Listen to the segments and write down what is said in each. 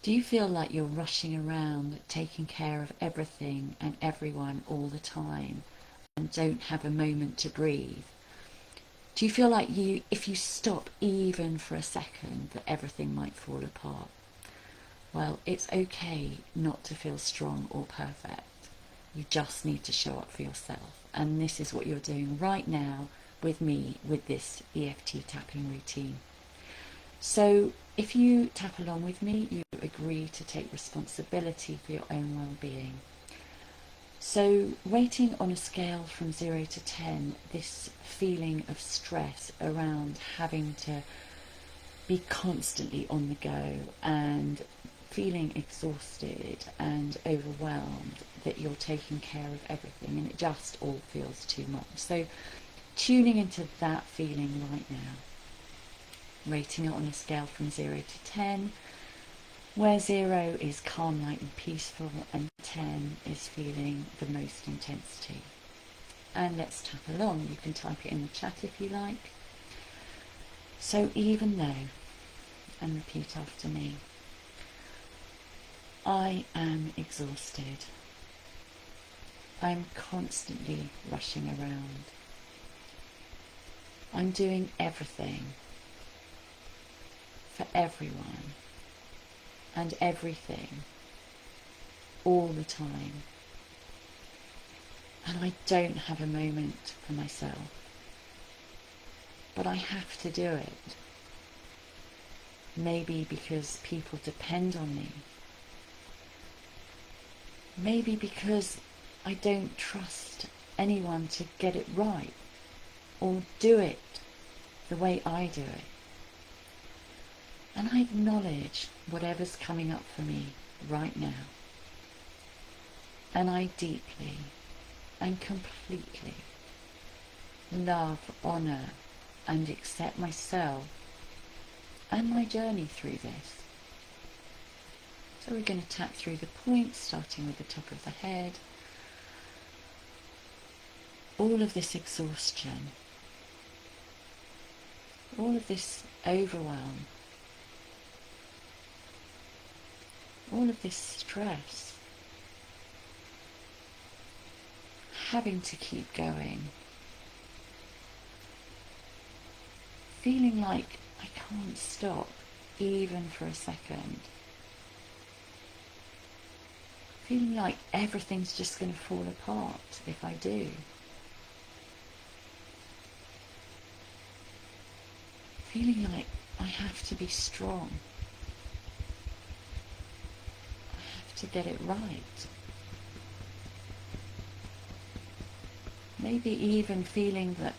Do you feel like you're rushing around, taking care of everything and everyone all the time and don't have a moment to breathe? Do you feel like if you stop even for a second, that everything might fall apart? Well, it's okay not to feel strong or perfect. You just need to show up for yourself. And this is what you're doing right now with me with this EFT tapping routine. So if you tap along with me, you agree to take responsibility for your own well-being. So rating on a scale from 0 to 10, this feeling of stress around having to be constantly on the go and feeling exhausted and overwhelmed that you're taking care of everything and it just all feels too much. So tuning into that feeling right now, rating it on a scale from 0 to 10, where 0 is calm, light and peaceful and 10 is feeling the most intensity. And let's tap along. You can type it in the chat if you like. So even though, and repeat after me, I am exhausted. I'm constantly rushing around. I'm doing everything for everyone and everything all the time. And I don't have a moment for myself. But I have to do it. Maybe because people depend on me. Maybe because I don't trust anyone to get it right or do it the way I do it. And I acknowledge whatever's coming up for me right now. And I deeply and completely love, honour and accept myself and my journey through this. So we're going to tap through the points, starting with the top of the head. All of this exhaustion, all of this overwhelm, all of this stress, having to keep going, feeling like I can't stop even for a second, feeling like everything's just going to fall apart if I do. Feeling like I have to be strong. I have to get it right. Maybe even feeling that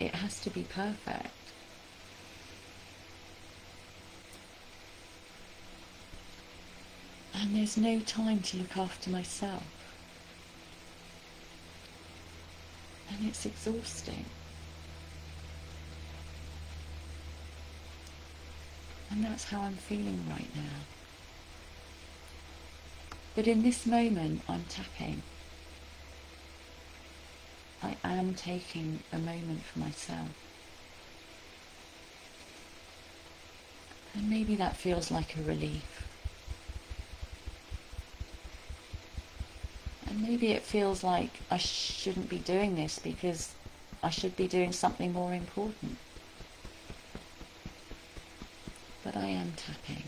it has to be perfect. And there's no time to look after myself. And it's exhausting. And that's how I'm feeling right now. But in this moment, I'm tapping. I am taking a moment for myself. And maybe that feels like a relief. And maybe it feels like I shouldn't be doing this because I should be doing something more important. But I am tapping.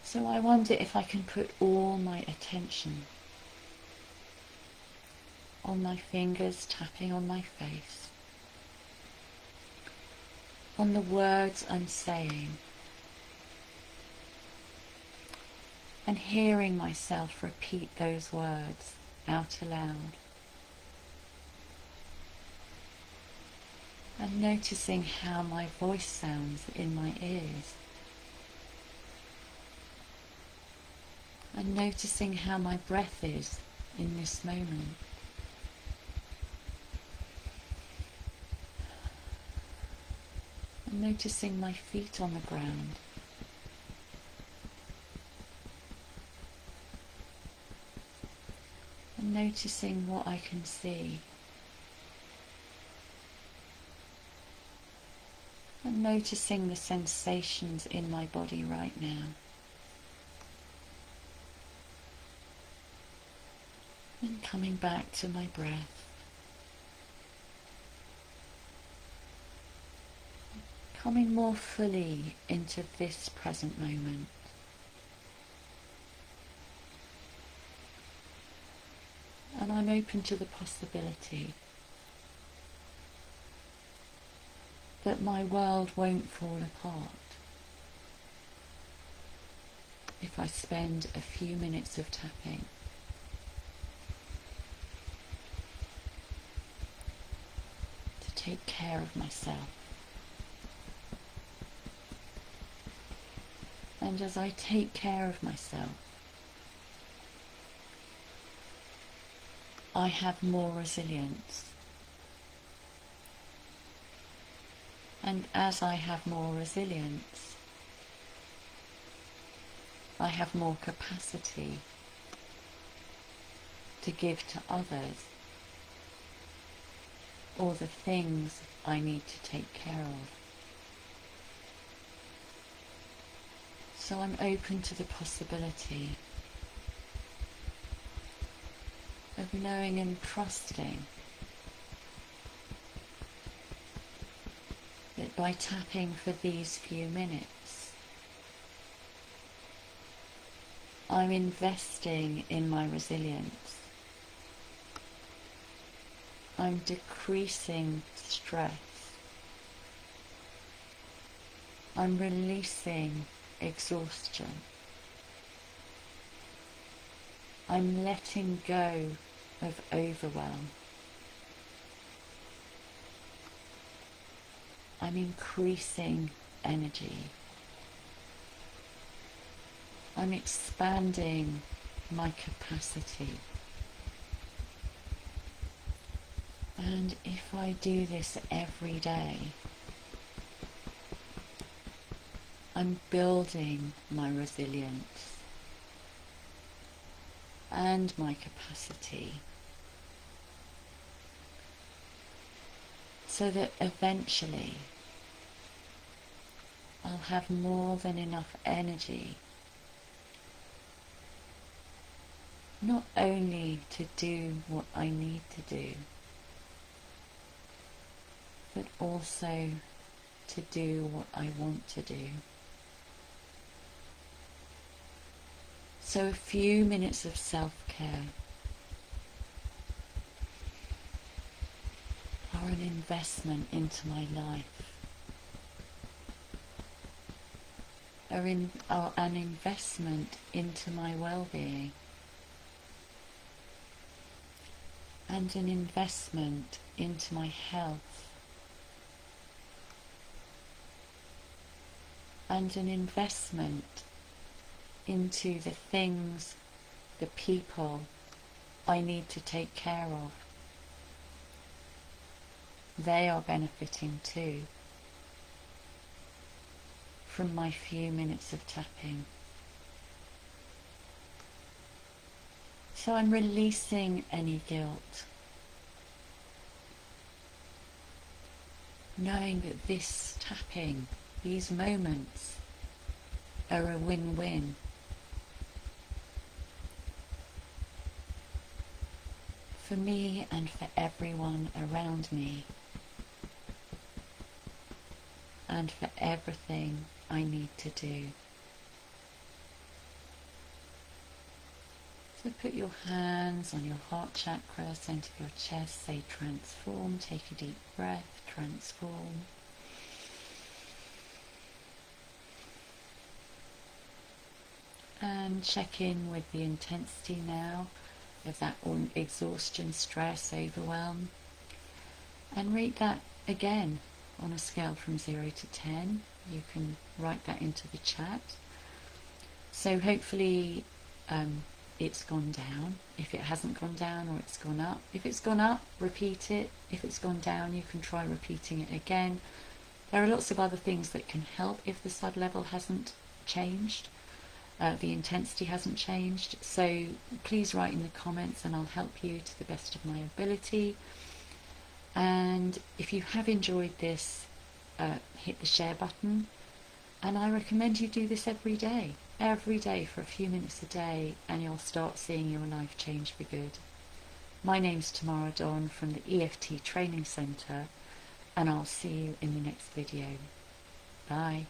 So I wonder if I can put all my attention on my fingers tapping on my face, on the words I'm saying, and hearing myself repeat those words out aloud. And noticing how my voice sounds in my ears. And noticing how my breath is in this moment. And noticing my feet on the ground. And noticing what I can see. And noticing the sensations in my body right now. And coming back to my breath. Coming more fully into this present moment. And I'm open to the possibility that my world won't fall apart if I spend a few minutes of tapping. To take care of myself. And as I take care of myself, I have more resilience. And as I have more resilience, I have more capacity to give to others all the things I need to take care of. So I'm open to the possibility of knowing and trusting that by tapping for these few minutes, I'm investing in my resilience. I'm decreasing stress. I'm releasing exhaustion. I'm letting go of overwhelm. I'm increasing energy. I'm expanding my capacity. And if I do this every day, I'm building my resilience and my capacity so that eventually I'll have more than enough energy not only to do what I need to do, but also to do what I want to do. So a few minutes of self-care are an investment into my life, are an investment into my well-being, and an investment into my health, and an investment into the things, the people I need to take care of. They are benefiting too from my few minutes of tapping. So I'm releasing any guilt, knowing that this tapping, these moments, are a win-win. For me and for everyone around me, and for everything I need to do. So put your hands on your heart chakra, centre of your chest, say transform, take a deep breath, transform. And check in with the intensity now of that exhaustion, stress, overwhelm. And rate that again on a scale from 0 to 10. You can write that into the chat. So hopefully it's gone down. If it hasn't gone down, or it's gone up. If it's gone up, repeat it. If it's gone down, you can try repeating it again. There are lots of other things that can help if the sub level hasn't changed. The intensity hasn't changed. So please write in the comments and I'll help you to the best of my ability. And if you have enjoyed this, hit the share button. And I recommend you do this every day for a few minutes a day, and you'll start seeing your life change for good. My name's Tamara Donn from the EFT Training Centre, and I'll see you in the next video. Bye.